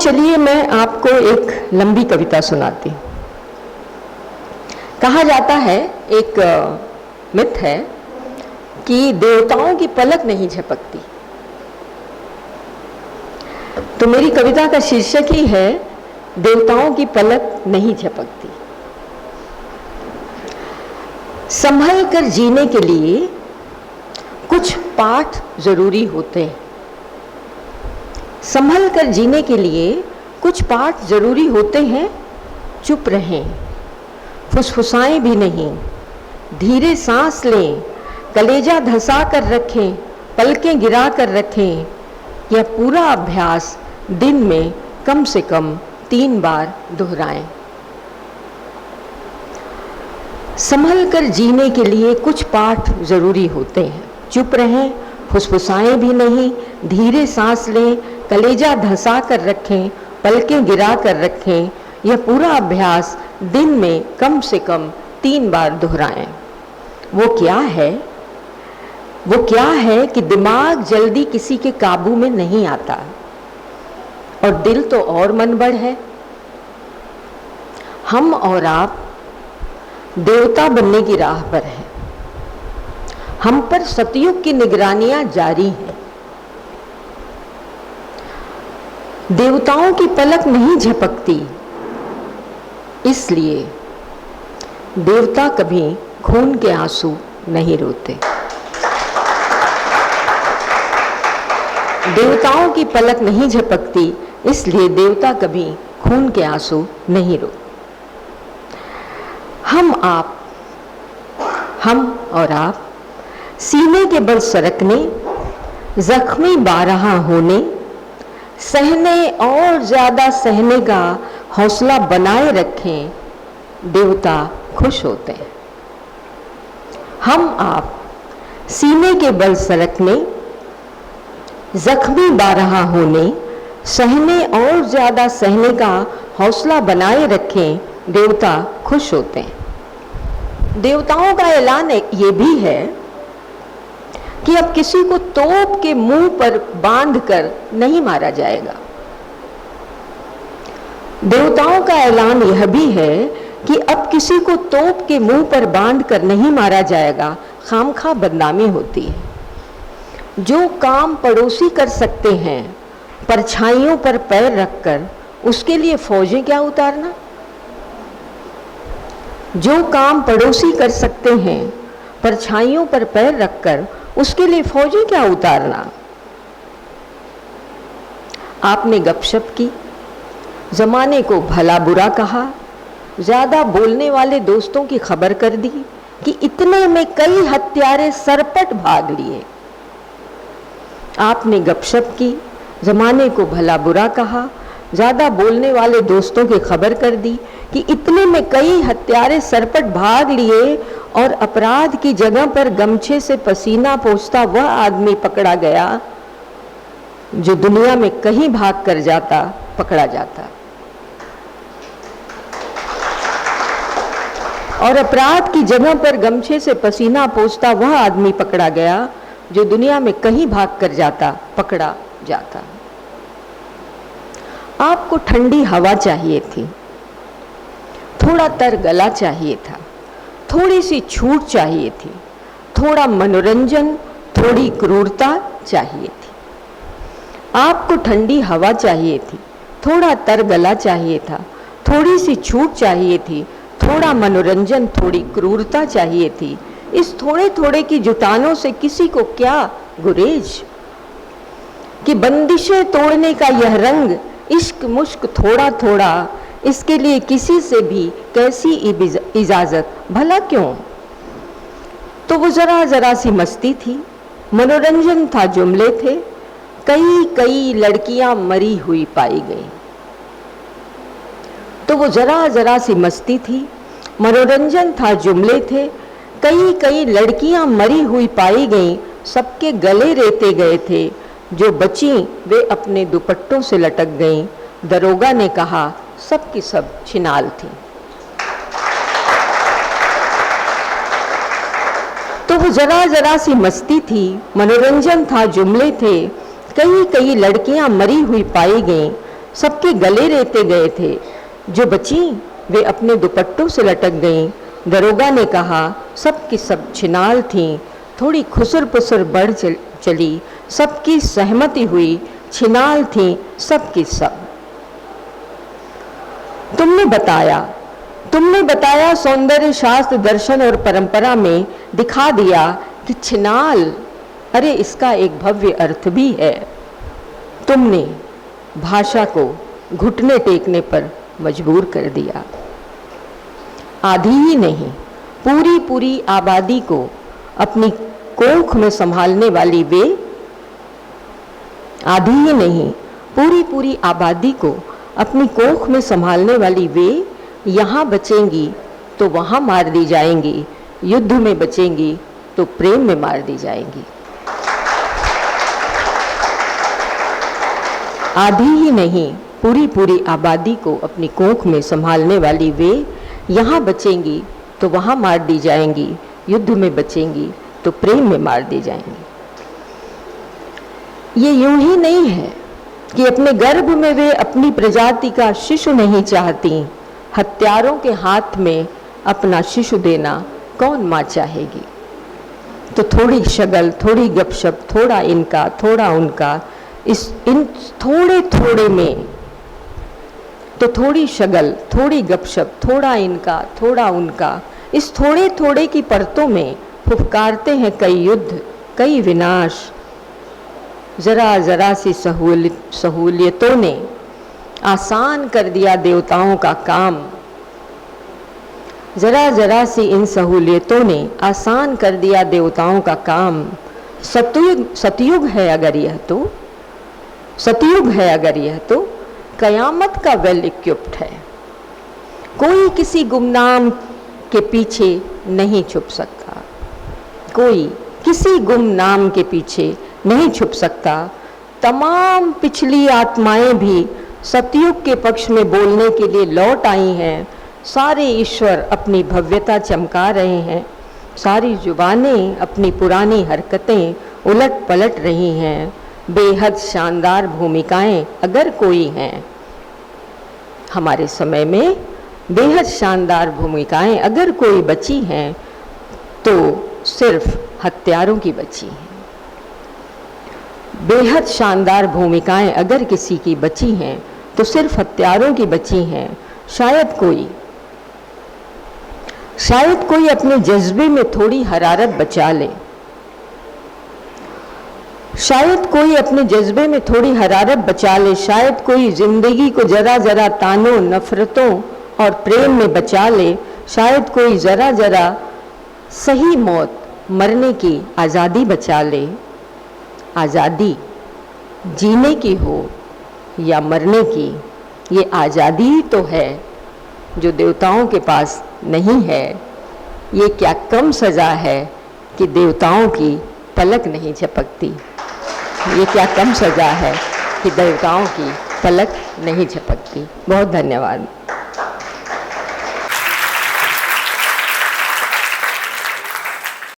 चलिए मैं आपको एक लंबी कविता सुनाती हूँ। कहा जाता है, एक मिथ है कि देवताओं की पलक नहीं झपकती। तो मेरी कविता का शीर्षक ही है देवताओं की पलक नहीं झपकती। संभल कर जीने के लिए कुछ पाठ जरूरी होते हैं। संभल कर जीने के लिए कुछ पाठ जरूरी होते हैं। चुप रहें, फुसफुसाएं भी नहीं, धीरे सांस लें, कलेजा धंसा कर रखें, पलकें गिरा कर रखें। यह पूरा अभ्यास दिन में कम से कम 3 बार दोहराएं। संभल कर जीने के लिए कुछ पाठ जरूरी होते हैं। चुप रहें, फुसफुसाएं भी नहीं, धीरे सांस लें, कलेजा धंसा कर रखें, पलकें गिरा कर रखें। यह पूरा अभ्यास दिन में कम से कम 3 बार दोहराएं। वो क्या है? वो क्या है कि दिमाग जल्दी किसी के काबू में नहीं आता और दिल तो और मनबड़ है। हम और आप देवता बनने की राह पर हैं। हम पर सतयुग की निगरानियां जारी हैं। देवताओं की पलक नहीं झपकती, इसलिए देवता कभी खून के आंसू नहीं रोते। देवताओं की पलक नहीं झपकती, इसलिए देवता कभी खून के आंसू नहीं रोते। हम और आप सीने के बल सरकने, जख्मी बारहा होने, सहने और ज्यादा सहने का हौसला बनाए रखें, देवता खुश होते हैं। हम आप सीने के बल सरकने, जख्मी बारहा होने, सहने और ज्यादा सहने का हौसला बनाए रखें, देवता खुश होते हैं। देवताओं का ऐलान ये भी है कि अब किसी को तोप के मुंह पर बांधकर नहीं मारा जाएगा। देवताओं का ऐलान यह भी है कि अब किसी को तोप के मुंह पर बांधकर नहीं मारा जाएगा, खामखा बदनामी होती है। जो काम पड़ोसी कर सकते हैं परछाइयों पर पैर रखकर, उसके लिए फौजें क्या उतारना। जो काम पड़ोसी कर सकते हैं परछाइयों पर पैर रखकर, उसके लिए फौजें क्या उतारना। आपने गपशप की, जमाने को भला बुरा कहा, ज्यादा बोलने वाले दोस्तों की खबर कर दी कि इतने में कई हत्यारे सरपट भाग लिए। आपने गपशप की, जमाने को भला बुरा कहा, ज्यादा बोलने वाले दोस्तों की खबर कर दी कि इतने में कई हत्यारे सरपट भाग लिए और अपराध की जगह पर गमछे से पसीना पोंछता वह आदमी पकड़ा गया जो दुनिया में कहीं भाग कर जाता पकड़ा जाता। और अपराध की जगह पर गमछे से पसीना पोंछता वह आदमी पकड़ा गया जो दुनिया में कहीं भाग कर जाता पकड़ा जाता। आपको ठंडी हवा चाहिए थी, थोड़ा तर गला चाहिए था, थोड़ी सी छूट चाहिए थी, थोड़ा मनोरंजन, थोड़ी क्रूरता चाहिए थी। आपको ठंडी हवा चाहिए थी, थोड़ा तर गला चाहिए था, थोड़ी सी छूट चाहिए थी, थोड़ा मनोरंजन, थोड़ी क्रूरता चाहिए थी। इस थोड़े थोड़े की जुटानों से किसी को क्या गुरेज कि बंदिशें तोड़ने का यह रंग, इश्क मुश्क थोड़ा थोड़ा, इसके लिए किसी से भी कैसी इजाजत भला क्यों। तो वो जरा जरा सी मस्ती थी, मनोरंजन था, जुमले थे, कई कई लड़कियां मरी हुई पाई गई। तो वो जरा जरा सी मस्ती थी, मनोरंजन था, जुमले थे, कई कई लड़कियां मरी हुई पाई गईं। सबके गले रेते गए थे, जो बची वे अपने दुपट्टों से लटक गईं। दरोगा ने कहा सब की सब छिनाल थी। तो वो जरा जरा सी मस्ती थी, मनोरंजन था, जुमले थे, कई कई लड़कियां मरी हुई पाई गईं। सबके गले रेते गए थे। जो बची वे अपने दुपट्टों से लटक गईं। दरोगा ने कहा सब की सब छिनाल थीं। थोड़ी खुसर पुसर बढ़ चली, सबकी सहमति हुई, छिनाल थीं सब की सब। तुमने बताया सौंदर्य शास्त्र दर्शन और परंपरा में दिखा दिया कि छिनाल, अरे इसका एक भव्य अर्थ भी है। तुमने भाषा को घुटने टेकने पर मजबूर कर दिया। आधी ही नहीं, पूरी पूरी आबादी को अपनी कोख में संभालने वाली वे, आधी ही नहीं, पूरी पूरी आबादी को अपनी कोख में संभालने वाली वे यहाँ बचेंगी तो वहाँ मार दी जाएंगी, युद्ध में बचेंगी तो प्रेम में मार दी जाएंगी। आधी ही नहीं, पूरी पूरी आबादी को अपनी कोख में संभालने वाली वे यहाँ बचेंगी तो वहाँ मार दी जाएंगी, युद्ध में बचेंगी तो प्रेम में मार दी जाएंगी। ये यूं ही नहीं है कि अपने गर्भ में वे अपनी प्रजाति का शिशु नहीं चाहती। हत्यारों के हाथ में अपना शिशु देना कौन माँ चाहेगी। तो थोड़ी शगल, थोड़ी गपशप, थोड़ा इनका, थोड़ा उनका, इन थोड़े थोड़े में, तो थोड़ी शगल, थोड़ी गपशप, थोड़ा इनका, थोड़ा उनका, इस थोड़े थोड़े की परतों में फुफकारते हैं कई युद्ध, कई विनाश। जरा जरा सी सहूलियतों ने आसान कर दिया देवताओं का काम। जरा जरा सी इन सहूलियतों ने आसान कर दिया देवताओं का काम। सतयुग है अगर यह तो, सतयुग है अगर यह तो कयामत का वेल इक्विप्ड है। कोई किसी गुमनाम के पीछे नहीं छुप सकता, कोई किसी गुमनाम के पीछे नहीं छुप सकता। तमाम पिछली आत्माएं भी सतयुग के पक्ष में बोलने के लिए लौट आई हैं। सारे ईश्वर अपनी भव्यता चमका रहे हैं, सारी जुबानें अपनी पुरानी हरकतें उलट पलट रही हैं। बेहद शानदार भूमिकाएं अगर कोई हैं हमारे समय में, बेहद शानदार भूमिकाएं अगर कोई बची हैं तो सिर्फ हत्यारों की बची हैं। बेहद शानदार भूमिकाएं अगर किसी की बची हैं तो सिर्फ हत्यारों की बची हैं। शायद कोई अपने जज्बे में थोड़ी हरारत बचा ले, शायद कोई अपने जज्बे में थोड़ी हरारत बचा ले, शायद कोई जिंदगी को जरा जरा तानों, नफरतों और प्रेम में बचा ले, शायद कोई जरा जरा सही मौत, मरने की आज़ादी बचा ले। आज़ादी जीने की हो या मरने की, ये आज़ादी तो है जो देवताओं के पास नहीं है। ये क्या कम सज़ा है कि देवताओं की पलक नहीं झपकती। ये क्या कम सज़ा है कि देवताओं की पलक नहीं झपकती। बहुत धन्यवाद।